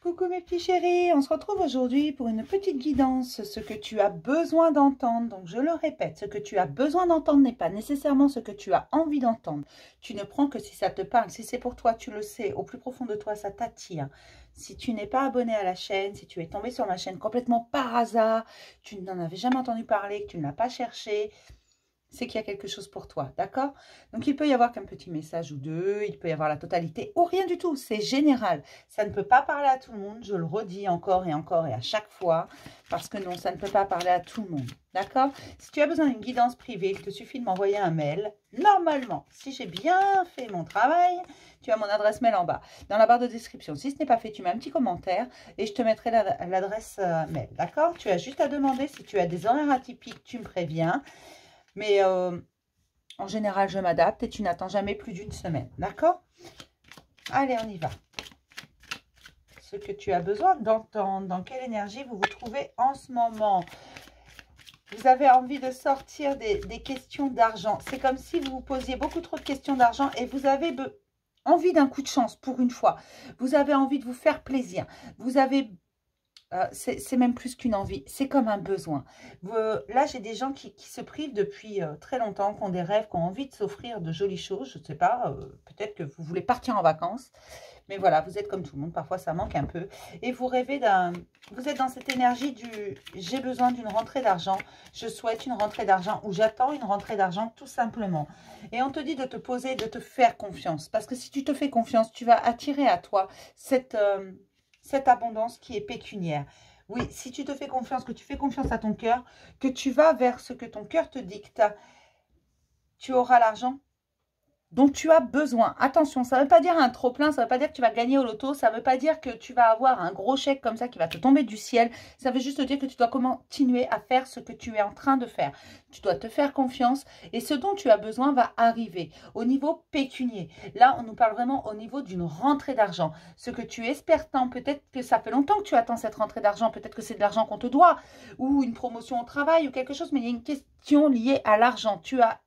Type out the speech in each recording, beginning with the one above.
Coucou mes petits chéris, on se retrouve aujourd'hui pour une petite guidance, ce que tu as besoin d'entendre. Donc je le répète, ce que tu as besoin d'entendre n'est pas nécessairement ce que tu as envie d'entendre. Tu ne prends que si ça te parle, si c'est pour toi, tu le sais, au plus profond de toi, ça t'attire. Si tu n'es pas abonné à la chaîne, si tu es tombé sur ma chaîne complètement par hasard, tu n'en avais jamais entendu parler, que tu ne l'as pas cherché, c'est qu'il y a quelque chose pour toi, d'accord? Donc, il peut y avoir qu'un petit message ou deux, il peut y avoir la totalité ou rien du tout, c'est général. Ça ne peut pas parler à tout le monde, je le redis encore et à chaque fois, parce que non, ça ne peut pas parler à tout le monde, d'accord? Si tu as besoin d'une guidance privée, il te suffit de m'envoyer un mail. Normalement, si j'ai bien fait mon travail, tu as mon adresse mail en bas, dans la barre de description. Si ce n'est pas fait, tu mets un petit commentaire et je te mettrai l'adresse mail, d'accord? Tu as juste à demander si tu as des horaires atypiques, tu me préviens. Mais en général, je m'adapte et tu n'attends jamais plus d'une semaine. D'accord? Allez, on y va. Ce que tu as besoin d'entendre, dans quelle énergie vous vous trouvez en ce moment. Vous avez envie de sortir des questions d'argent. C'est comme si vous vous posiez beaucoup trop de questions d'argent et vous avez envie d'un coup de chance pour une fois. Vous avez envie de vous faire plaisir. Vous avez... c'est même plus qu'une envie, c'est comme un besoin. Là, j'ai des gens qui se privent depuis très longtemps, qui ont des rêves, qui ont envie de s'offrir de jolies choses. Je ne sais pas, peut-être que vous voulez partir en vacances. Mais voilà, vous êtes comme tout le monde, parfois ça manque un peu. Et vous rêvez vous êtes dans cette énergie du « j'ai besoin d'une rentrée d'argent, je souhaite une rentrée d'argent » ou « j'attends une rentrée d'argent » tout simplement. Et on te dit de te poser, de te faire confiance. Parce que si tu te fais confiance, tu vas attirer à toi cette abondance qui est pécuniaire. Oui, si tu te fais confiance, que tu fais confiance à ton cœur, que tu vas vers ce que ton cœur te dicte, tu auras l'argent dont tu as besoin. Attention, ça ne veut pas dire un trop-plein, ça ne veut pas dire que tu vas gagner au loto, ça ne veut pas dire que tu vas avoir un gros chèque comme ça qui va te tomber du ciel. Ça veut juste dire que tu dois continuer à faire ce que tu es en train de faire. Tu dois te faire confiance et ce dont tu as besoin va arriver au niveau pécunier. Là, on nous parle vraiment au niveau d'une rentrée d'argent. Ce que tu espères tant, peut-être que ça fait longtemps que tu attends cette rentrée d'argent, peut-être que c'est de l'argent qu'on te doit ou une promotion au travail ou quelque chose, mais il y a une question liée à l'argent. Tu as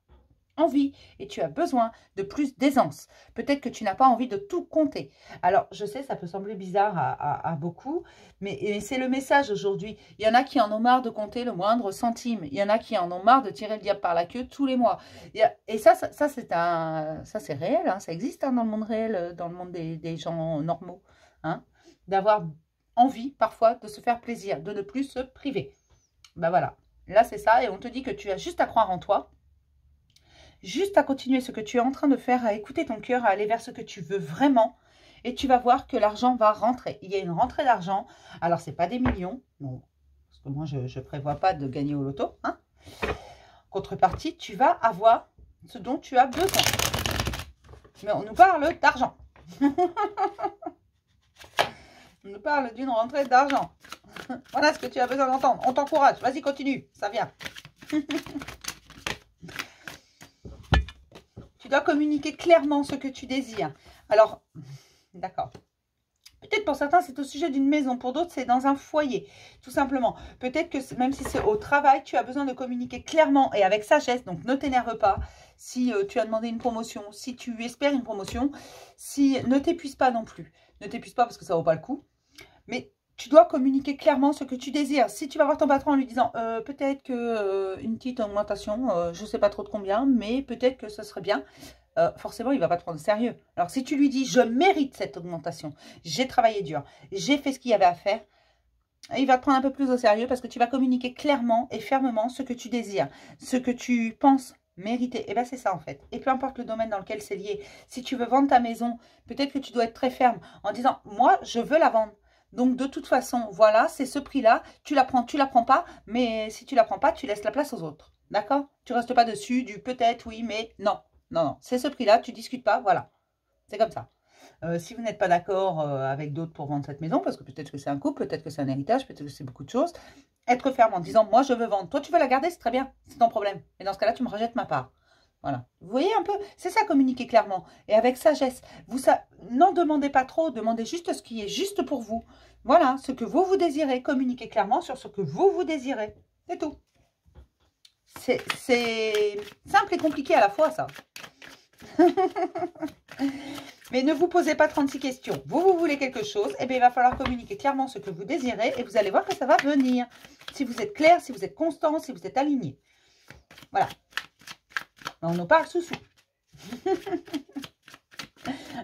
envie et tu as besoin de plus d'aisance. Peut-être que tu n'as pas envie de tout compter. Alors, je sais, ça peut sembler bizarre à beaucoup, mais c'est le message aujourd'hui. Il y en a qui en ont marre de compter le moindre centime. Il y en a qui en ont marre de tirer le diable par la queue tous les mois. Et ça c'est réel, hein, ça existe hein, dans le monde réel, dans le monde des gens normaux. Hein, d'avoir envie parfois de se faire plaisir, de ne plus se priver. Ben voilà, là c'est ça et on te dit que tu as juste à croire en toi. Juste à continuer ce que tu es en train de faire, à écouter ton cœur, à aller vers ce que tu veux vraiment. Et tu vas voir que l'argent va rentrer. Il y a une rentrée d'argent. Alors, ce n'est pas des millions. Non, parce que moi, je ne prévois pas de gagner au loto. Hein. Contrepartie, tu vas avoir ce dont tu as besoin. Mais on nous parle d'argent. On nous parle d'une rentrée d'argent. Voilà ce que tu as besoin d'entendre. On t'encourage. Vas-y, continue. Ça vient. Tu dois communiquer clairement ce que tu désires. Alors, d'accord. Peut-être pour certains, c'est au sujet d'une maison. Pour d'autres, c'est dans un foyer, tout simplement. Peut-être que même si c'est au travail, tu as besoin de communiquer clairement et avec sagesse. Donc, ne t'énerve pas. Si tu as demandé une promotion, si tu espères une promotion, ne t'épuise pas non plus. Ne t'épuise pas parce que ça ne vaut pas le coup. Mais tu dois communiquer clairement ce que tu désires. Si tu vas voir ton patron en lui disant peut-être que une petite augmentation, je ne sais pas trop de combien, mais peut-être que ce serait bien, forcément, il ne va pas te prendre au sérieux. Alors, si tu lui dis je mérite cette augmentation, j'ai travaillé dur, j'ai fait ce qu'il y avait à faire, il va te prendre un peu plus au sérieux parce que tu vas communiquer clairement et fermement ce que tu désires, ce que tu penses mériter. Et bien, c'est ça en fait. Et peu importe le domaine dans lequel c'est lié. Si tu veux vendre ta maison, peut-être que tu dois être très ferme en disant moi, je veux la vendre. Donc, de toute façon, voilà, c'est ce prix-là. Tu la prends pas. Mais si tu la prends pas, tu laisses la place aux autres. D'accord? Tu restes pas dessus du peut-être, oui, mais non. Non, non. C'est ce prix-là. Tu discutes pas. Voilà. C'est comme ça. Si vous n'êtes pas d'accord avec d'autres pour vendre cette maison, parce que peut-être que c'est un couple, peut-être que c'est un héritage, peut-être que c'est beaucoup de choses, être ferme en disant, moi, je veux vendre. Toi, tu veux la garder, c'est très bien. C'est ton problème. Et dans ce cas-là, tu me rejettes ma part. Voilà. Vous voyez un peu, c'est ça, communiquer clairement et avec sagesse. N'en demandez pas trop, demandez juste ce qui est juste pour vous. Voilà, ce que vous désirez. Communiquez clairement sur ce que vous désirez. C'est tout. C'est simple et compliqué à la fois, ça. Mais ne vous posez pas 36 questions. Vous voulez quelque chose, et bien il va falloir communiquer clairement ce que vous désirez et vous allez voir que ça va venir. Si vous êtes clair, si vous êtes constant, si vous êtes aligné. Voilà. On nous parle sous-sous.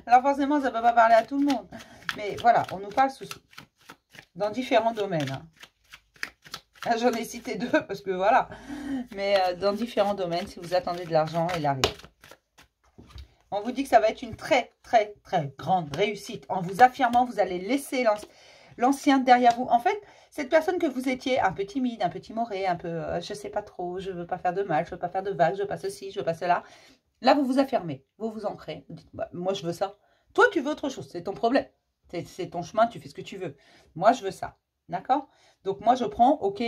Alors forcément, ça ne peut pas parler à tout le monde. Mais voilà, on nous parle sous-sous. Dans différents domaines. Hein. Là, j'en ai cité 2 parce que voilà. Mais dans différents domaines, si vous attendez de l'argent, il arrive. On vous dit que ça va être une très, très, très grande réussite. En vous affirmant, vous allez laisser l'ancien derrière vous. En fait, cette personne que vous étiez, un peu timide, un peu timoré, un peu, je ne sais pas trop, je ne veux pas faire de mal, je ne veux pas faire de vagues, je ne veux pas ceci, je ne veux pas cela. Là, vous vous affirmez, vous vous ancrez. Vous dites, bah, moi, je veux ça. Toi, tu veux autre chose, c'est ton problème. C'est ton chemin, tu fais ce que tu veux. Moi, je veux ça. D'accord? Donc, moi, je prends, ok.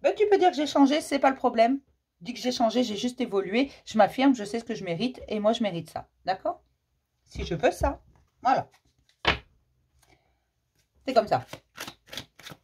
Ben, tu peux dire que j'ai changé, c'est pas le problème. Dis que j'ai changé, j'ai juste évolué. Je m'affirme, je sais ce que je mérite et moi, je mérite ça. D'accord? Si je veux ça, voilà. C'est comme ça.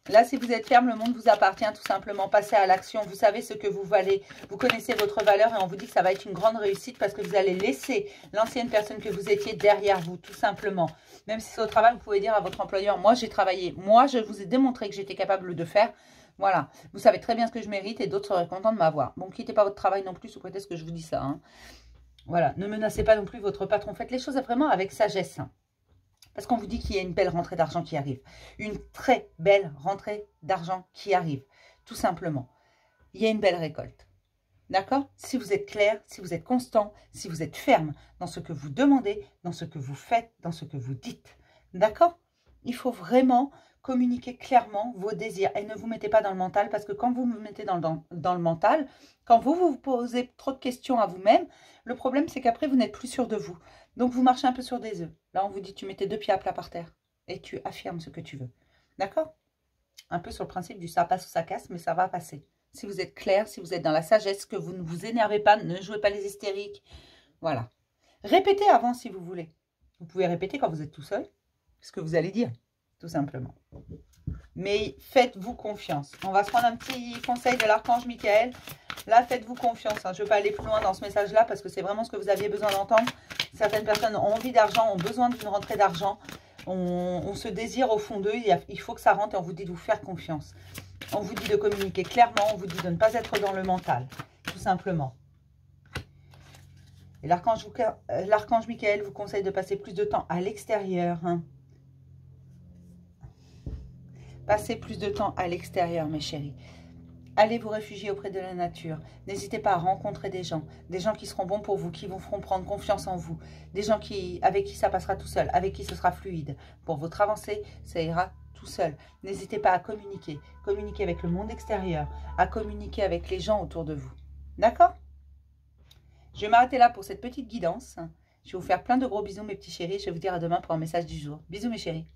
Là, si vous êtes ferme, le monde vous appartient tout simplement. Passez à l'action. Vous savez ce que vous valez. Vous connaissez votre valeur et on vous dit que ça va être une grande réussite parce que vous allez laisser l'ancienne personne que vous étiez derrière vous, tout simplement. Même si c'est au travail, vous pouvez dire à votre employeur, moi, j'ai travaillé. Moi, je vous ai démontré que j'étais capable de faire. Voilà. Vous savez très bien ce que je mérite et d'autres seraient contents de m'avoir. Bon, quittez pas votre travail non plus sous prétexte que je vous dis ça. Hein. Voilà. Ne menacez pas non plus votre patron. Faites les choses vraiment avec sagesse. Hein. Parce qu'on vous dit qu'il y a une belle rentrée d'argent qui arrive. Une très belle rentrée d'argent qui arrive. Tout simplement. Il y a une belle récolte. D'accord? Si vous êtes clair, si vous êtes constant, si vous êtes ferme dans ce que vous demandez, dans ce que vous faites, dans ce que vous dites. D'accord? Il faut vraiment communiquer clairement vos désirs. Et ne vous mettez pas dans le mental parce que quand vous vous mettez dans le mental, quand vous vous posez trop de questions à vous-même, le problème c'est qu'après vous n'êtes plus sûr de vous. Donc vous marchez un peu sur des œufs. Là on vous dit tu mets tes 2 pieds à plat par terre et tu affirmes ce que tu veux. D'accord? Un peu sur le principe du ça passe ou ça casse, mais ça va passer. Si vous êtes clair, si vous êtes dans la sagesse, que vous ne vous énervez pas, ne jouez pas les hystériques. Voilà. Répétez avant si vous voulez. Vous pouvez répéter quand vous êtes tout seul ce que vous allez dire, tout simplement. Mais faites-vous confiance. On va se prendre un petit conseil de l'archange Michael. Là, faites-vous confiance. Hein. Je ne vais pas aller plus loin dans ce message-là parce que c'est vraiment ce que vous aviez besoin d'entendre. Certaines personnes ont envie d'argent, ont besoin d'une rentrée d'argent. On se désire au fond d'eux. Il faut que ça rentre et on vous dit de vous faire confiance. On vous dit de communiquer clairement. On vous dit de ne pas être dans le mental. Tout simplement. Et l'archange Michael vous conseille de passer plus de temps à l'extérieur. Hein. Passez plus de temps à l'extérieur, mes chéris. Allez vous réfugier auprès de la nature. N'hésitez pas à rencontrer des gens qui seront bons pour vous, qui vous feront prendre confiance en vous, des gens avec qui ça passera tout seul, avec qui ce sera fluide. Pour votre avancée, ça ira tout seul. N'hésitez pas à communiquer avec le monde extérieur, à communiquer avec les gens autour de vous. D'accord? Je vais m'arrêter là pour cette petite guidance. Je vais vous faire plein de gros bisous, mes petits chéris. Je vais vous dire à demain pour un message du jour. Bisous, mes chéris.